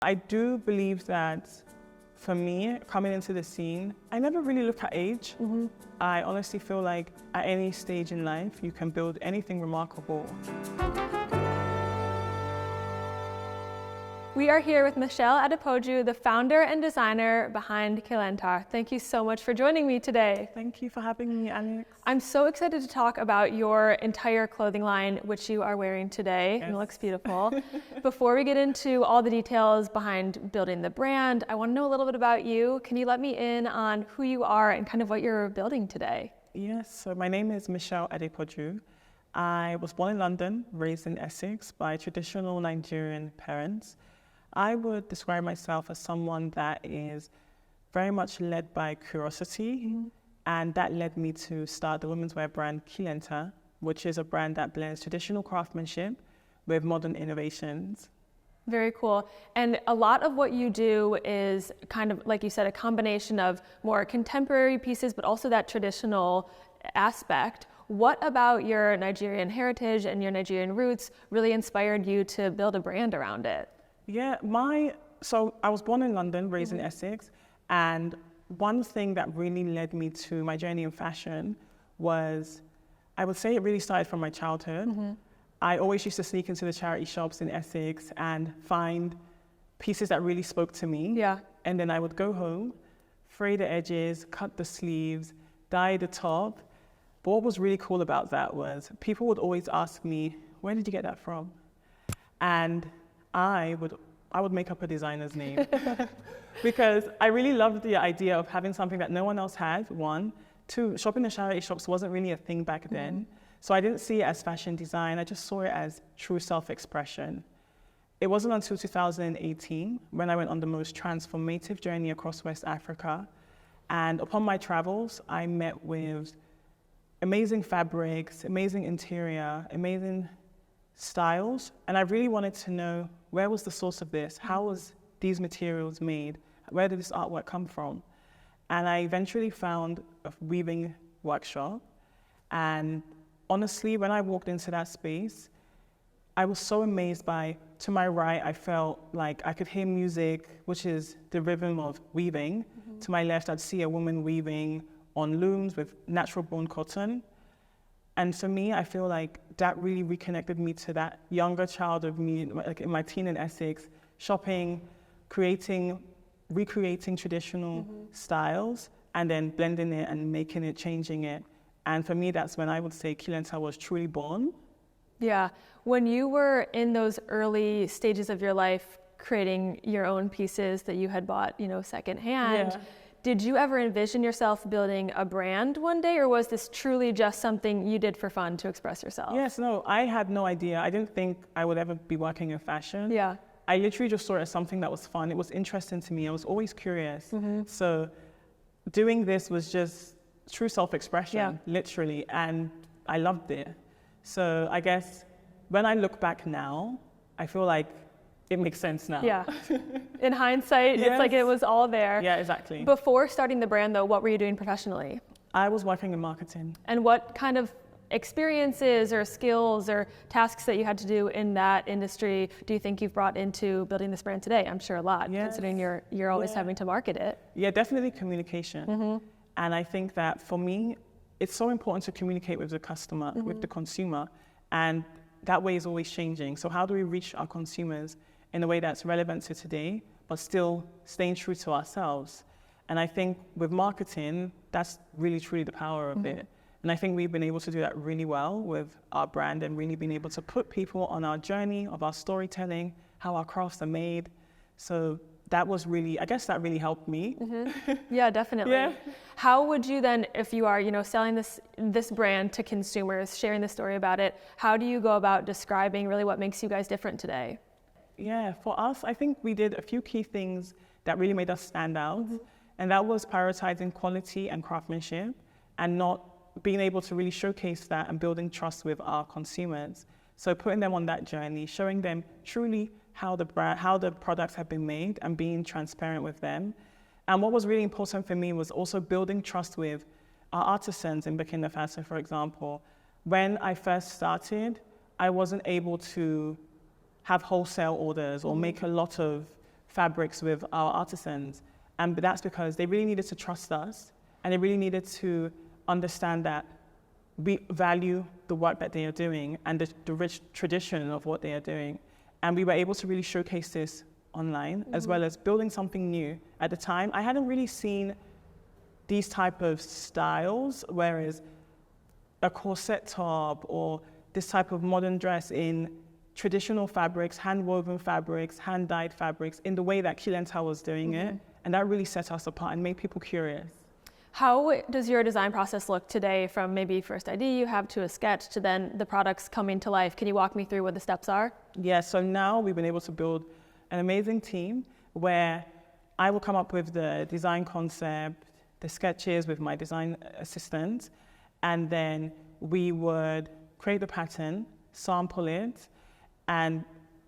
I do believe that for me, coming into the scene, I never really look at age. I honestly feel like at any stage in life, you can build anything remarkable. We are here with Michelle Adepoju, the founder and designer behind Kílẹ ńtàr. Thank you so much for joining me today. Thank you for having me, Alex. I'm so excited to talk about your entire clothing line, which you are wearing today. Yes. And it looks beautiful. Before we get into all the details behind building the brand, I want to know a little bit about you. Can you let me in on who you are and kind of what you're building today? Yes, so my name is Michelle Adepoju. I was born in London, raised in Essex by traditional Nigerian parents. I would describe myself as someone that is very much led by curiosity, and that led me to start the women's wear brand Kílẹ ńtàr, which is a brand that blends traditional craftsmanship with modern innovations. Very cool. And a lot of what you do is kind of, like you said, a combination of more contemporary pieces, but also that traditional aspect. What about your Nigerian heritage and your Nigerian roots really inspired you to build a brand around it? Yeah, so I was born in London, raised in Essex, and one thing that really led me to my journey in fashion was, I would say it really started from my childhood. I always used to sneak into the charity shops in Essex and find pieces that really spoke to me. Yeah. And then I would go home, fray the edges, cut the sleeves, dye the top. But what was really cool about that was people would always ask me, where did you get that from? And I would make up a designer's name because I really loved the idea of having something that no one else had, one. Two, shopping in charity shops wasn't really a thing back then. So I didn't see it as fashion design, I just saw it as true self-expression. It wasn't until 2018 when I went on the most transformative journey across West Africa. And upon my travels, I met with amazing fabrics, amazing interior, amazing styles, and I really wanted to know, where was the source of this? How was these materials made? Where did this artwork come from? And I eventually found a weaving workshop, and honestly, when I walked into that space, I was so amazed by, to my right, I felt like I could hear music, which is the rhythm of weaving. To my left, I'd see a woman weaving on looms with natural born cotton. And for me, I feel like that really reconnected me to that younger child of me, like in my teen in Essex, shopping, recreating traditional styles, and then blending it and making it, changing it. And for me, that's when I would say Kílẹ ńtàr was truly born. Yeah. When you were in those early stages of your life, creating your own pieces that you had bought, secondhand, did you ever envision yourself building a brand one day, or was this truly just something you did for fun to express yourself? Yes, no, I had no idea. I didn't think I would ever be working in fashion. Yeah. I literally just saw it as something that was fun. It was interesting to me. I was always curious. So doing this was just true self-expression, literally, and I loved it. So I guess when I look back now, I feel like it makes sense now. Yeah. In hindsight, it's like it was all there. Yeah, exactly. Before starting the brand, though, what were you doing professionally? I was working in marketing. And what kind of experiences or skills or tasks that you had to do in that industry do you think you've brought into building this brand today? I'm sure a lot, considering you're always having to market it. Yeah, definitely communication. And I think that for me, it's so important to communicate with the customer, with the consumer, and that way is always changing. So how do we reach our consumers in a way that's relevant to today, but still staying true to ourselves? And I think with marketing, that's really truly the power of it. And I think we've been able to do that really well with our brand, and really been able to put people on our journey of our storytelling, how our crafts are made. So that was really, I guess that really helped me. Yeah, definitely. How would you then, if you are, selling this brand to consumers, sharing the story about it, how do you go about describing really what makes you guys different today? Yeah, for us, I think we did a few key things that really made us stand out. And that was prioritizing quality and craftsmanship, and not being able to really showcase that and building trust with our consumers. So putting them on that journey, showing them truly how the products have been made, and being transparent with them. And what was really important for me was also building trust with our artisans in Burkina Faso, for example. When I first started, I wasn't able to have wholesale orders or make a lot of fabrics with our artisans. And that's because they really needed to trust us, and they really needed to understand that we value the work that they are doing and the rich tradition of what they are doing. And we were able to really showcase this online, as well as building something new. At the time, I hadn't really seen these type of styles, whereas a corset top or this type of modern dress in traditional fabrics, hand-woven fabrics, hand-dyed fabrics, in the way that Kílẹ ńtàr was doing it. And that really set us apart and made people curious. How does your design process look today, from maybe first idea you have to a sketch to then the products coming to life? Can you walk me through what the steps are? Yeah, so now we've been able to build an amazing team where I will come up with the design concept, the sketches with my design assistant, and then we would create the pattern, sample it, and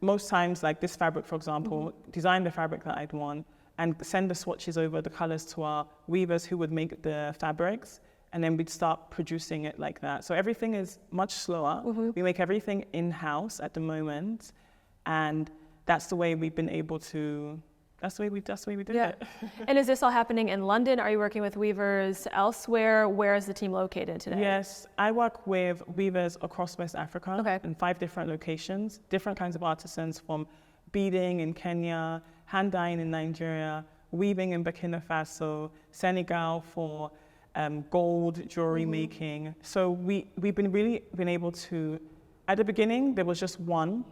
most times, like this fabric, for example, design the fabric that I'd want, and send the swatches over, the colors, to our weavers who would make the fabrics, and then we'd start producing it like that. So everything is much slower. We make everything in-house at the moment, and that's the way we've been able to, that's the way we do it. And is this all happening in London? Are you working with weavers elsewhere? Where is the team located today? Yes, I work with weavers across West Africa in 5 different locations, different kinds of artisans, from beading in Kenya, hand dyeing in Nigeria, weaving in Burkina Faso, Senegal for gold jewelry making. So we've been able to, at the beginning, there was just one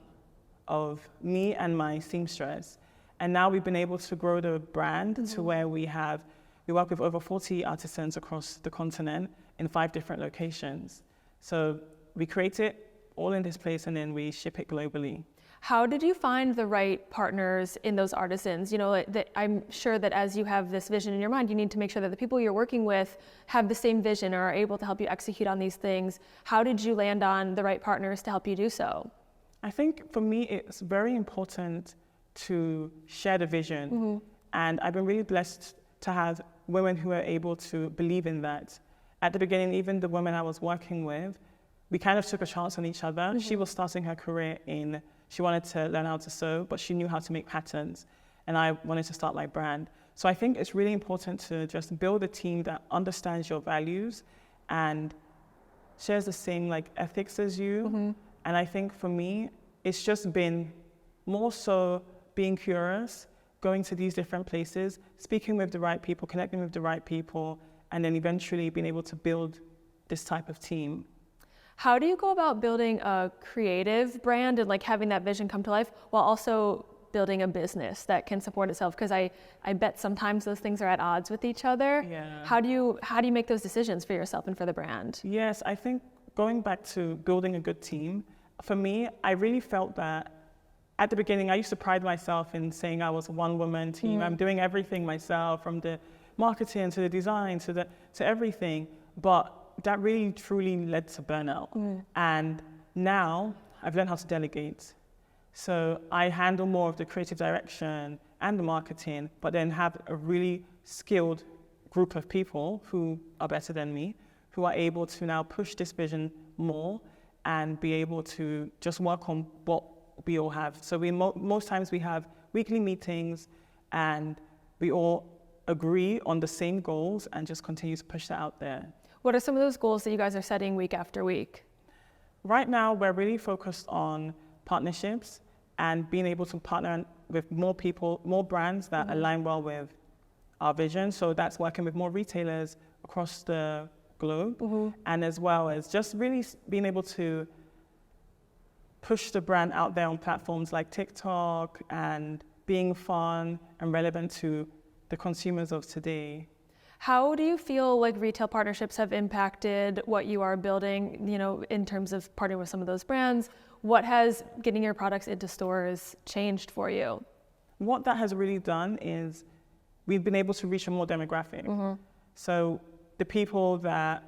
of me and my seamstress. And now we've been able to grow the brand to where we work with over 40 artisans across the continent in 5 different locations. So we create it all in this place and then we ship it globally. How did you find the right partners in those artisans? You know, I'm sure that as you have this vision in your mind, you need to make sure that the people you're working with have the same vision or are able to help you execute on these things. How did you land on the right partners to help you do so? I think for me, it's very important to share the vision. And I've been really blessed to have women who are able to believe in that. At the beginning, even the women I was working with, we kind of took a chance on each other. She was starting her career she wanted to learn how to sew, but she knew how to make patterns. And I wanted to start my brand. So I think it's really important to just build a team that understands your values and shares the same ethics as you. And I think for me, it's just been more so being curious, going to these different places, speaking with the right people, connecting with the right people, and then eventually being able to build this type of team. How do you go about building a creative brand and having that vision come to life while also building a business that can support itself? Because I bet sometimes those things are at odds with each other. Yeah. How do you make those decisions for yourself and for the brand? Yes, I think going back to building a good team, for me, I really felt that at the beginning, I used to pride myself in saying I was a one-woman team. I'm doing everything myself, from the marketing to the design to everything. But that really truly led to burnout. And now I've learned how to delegate. So I handle more of the creative direction and the marketing, but then have a really skilled group of people who are better than me, who are able to now push this vision more and be able to just work on what we all have. So most times we have weekly meetings and we all agree on the same goals and just continue to push that out there. What are some of those goals that you guys are setting week after week? Right now, we're really focused on partnerships and being able to partner with more people, more brands that align well with our vision. So that's working with more retailers across the globe, and as well as just really being able to push the brand out there on platforms like TikTok and being fun and relevant to the consumers of today. How do you feel like retail partnerships have impacted what you are building, in terms of partnering with some of those brands? What has getting your products into stores changed for you? What that has really done is we've been able to reach a more demographic. So the people that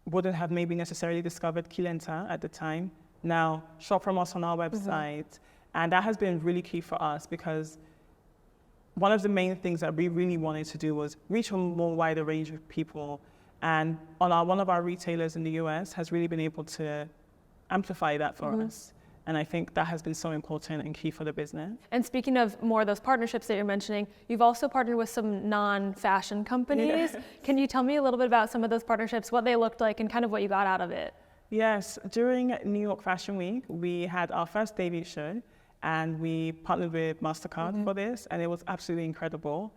wouldn't have maybe necessarily discovered Kílẹ ńtàr at the time now shop from us on our website. And that has been really key for us, because one of the main things that we really wanted to do was reach a more wider range of people. And one of our retailers in the US has really been able to amplify that for us. And I think that has been so important and key for the business. And speaking of more of those partnerships that you're mentioning, you've also partnered with some non-fashion companies. Yes. Can you tell me a little bit about some of those partnerships, what they looked like, and kind of what you got out of it? Yes, during New York Fashion Week, we had our first debut show, and we partnered with MasterCard for this, and it was absolutely incredible.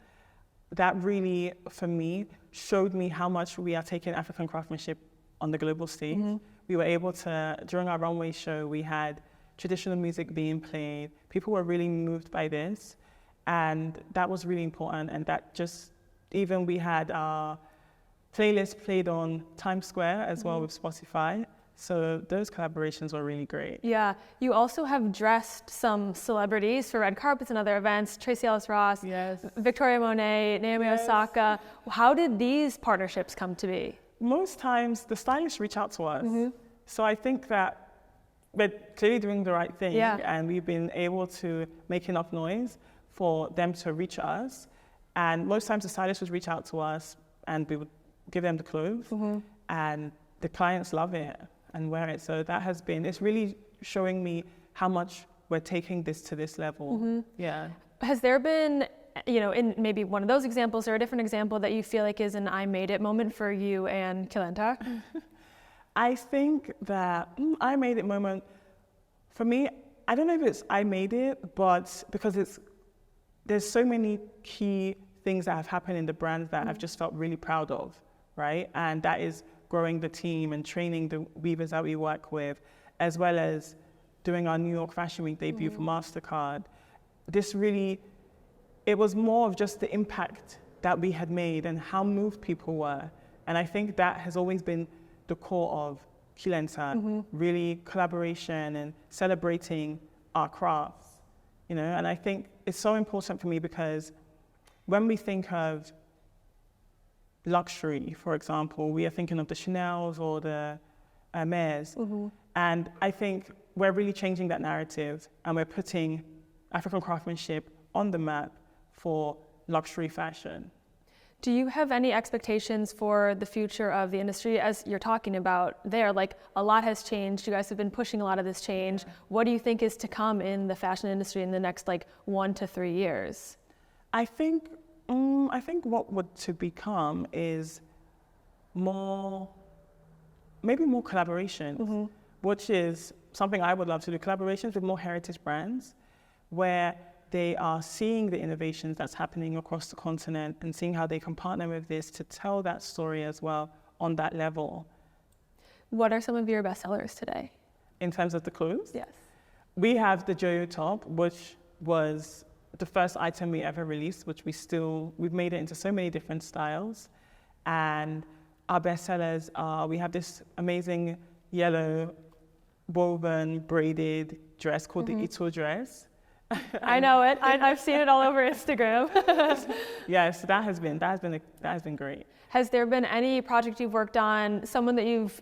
That really, for me, showed me how much we are taking African craftsmanship on the global stage. We were able to, during our runway show, we had traditional music being played. People were really moved by this, and that was really important. And that just, even we had our playlist played on Times Square as well with Spotify. So those collaborations were really great. Yeah, you also have dressed some celebrities for red carpets and other events, Tracee Ellis Ross, Yes. Victoria Monét, Naomi Osaka. How did these partnerships come to be? Most times the stylists reach out to us. So I think that we're clearly doing the right thing, and we've been able to make enough noise for them to reach us. And most times the stylists would reach out to us and we would give them the clothes, and the clients love it and wear it. So that has been, it's really showing me how much we're taking this to this level. Yeah. Has there been, in maybe one of those examples or a different example that you feel like is an I made it moment for you and Kílẹ ńtàr? I think that I made it moment, for me, I don't know if it's I made it, but because there's so many key things that have happened in the brand that I've just felt really proud of, right? And that is growing the team and training the weavers that we work with, as well as doing our New York Fashion Week debut for MasterCard. This really, it was more of just the impact that we had made and how moved people were. And I think that has always been the core of Kílẹ ńtàr, really collaboration and celebrating our crafts, and I think it's so important for me because when we think of luxury, for example, we are thinking of the Chanels or the Hermès, and I think we're really changing that narrative and we're putting African craftsmanship on the map for luxury fashion. Do you have any expectations for the future of the industry as you're talking about there? Like, a lot has changed. You guys have been pushing a lot of this change. What do you think is to come in the fashion industry in the next 1 to 3 years? I think what would to become is maybe more collaborations, which is something I would love to do, collaborations with more heritage brands where they are seeing the innovations that's happening across the continent and seeing how they can partner with this to tell that story as well on that level. What are some of your best sellers today? In terms of the clothes? Yes. We have the Joyo top, which was the first item we ever released, which we've made it into so many different styles. And our best sellers are, we have this amazing yellow woven braided dress called the Ito dress. I know it. I've seen it all over Instagram. Yes, that has been great. Has there been any project you've worked on, someone that you've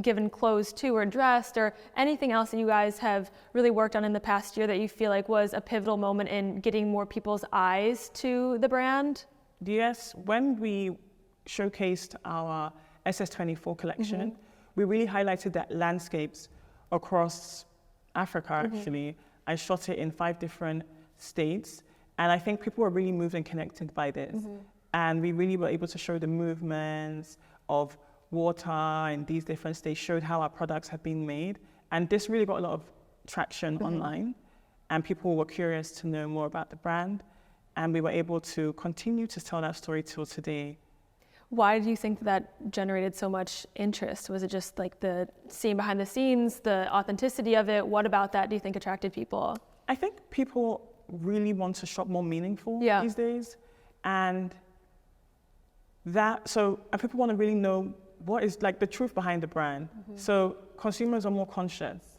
given clothes to or dressed, or anything else that you guys have really worked on in the past year that you feel like was a pivotal moment in getting more people's eyes to the brand? Yes, when we showcased our SS24 collection, we really highlighted that landscapes across Africa, actually. I shot it in 5 different states, and I think people were really moved and connected by this. And we really were able to show the movements of water in these different states, showed how our products have been made. And this really got a lot of traction online, and people were curious to know more about the brand. And we were able to continue to tell that story till today. Why do you think that generated so much interest? Was it just the seeing behind the scenes, the authenticity of it? What about that do you think attracted people? I think people really want to shop more meaningful these days. And people want to really know what is the truth behind the brand. So consumers are more conscious.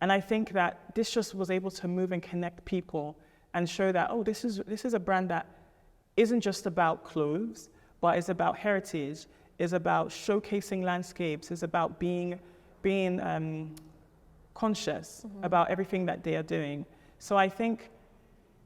And I think that this just was able to move and connect people and show that, this is a brand that isn't just about clothes, but it's about heritage, it's about showcasing landscapes, it's about being conscious about everything that they are doing. So I think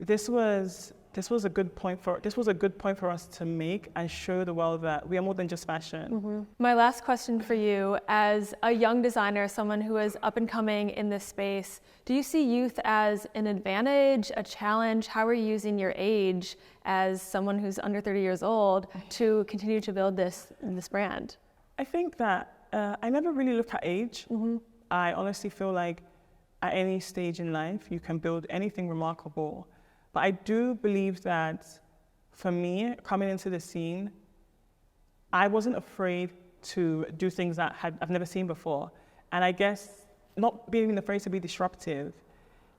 this was this was a good point for us to make and show the world that we are more than just fashion. My last question for you, as a young designer, someone who is up and coming in this space, do you see youth as an advantage, a challenge? How are you using your age as someone who's under 30 years old to continue to build this brand? I think that I never really look at age. I honestly feel like at any stage in life, you can build anything remarkable. But I do believe that for me, coming into the scene, I wasn't afraid to do things that I've never seen before. And I guess not being afraid to be disruptive.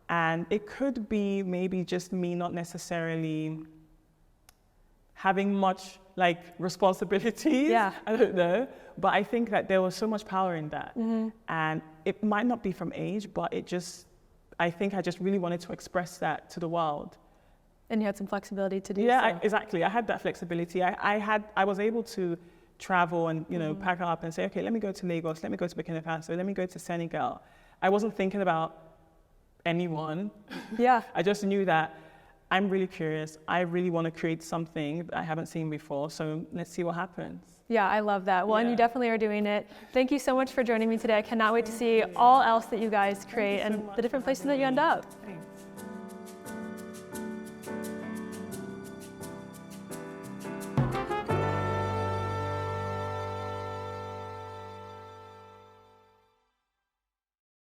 And it could be maybe just me not necessarily having much like responsibilities. Yeah. I don't know. But I think that there was so much power in that. And it might not be from age, but I think I just really wanted to express that to the world. And you had some flexibility to do Yeah, so. exactly. I had that flexibility. I was able to travel and pack up and say, okay, let me go to Lagos, let me go to Burkina Faso, let me go to Senegal. I wasn't thinking about anyone. Yeah. I just knew that I'm really curious. I really want to create something that I haven't seen before. So let's see what happens. Yeah, I love that. Well, and you definitely are doing it. Thank you so much for joining me today. I cannot wait to see all else that you guys create and the different places that you end up. Thanks.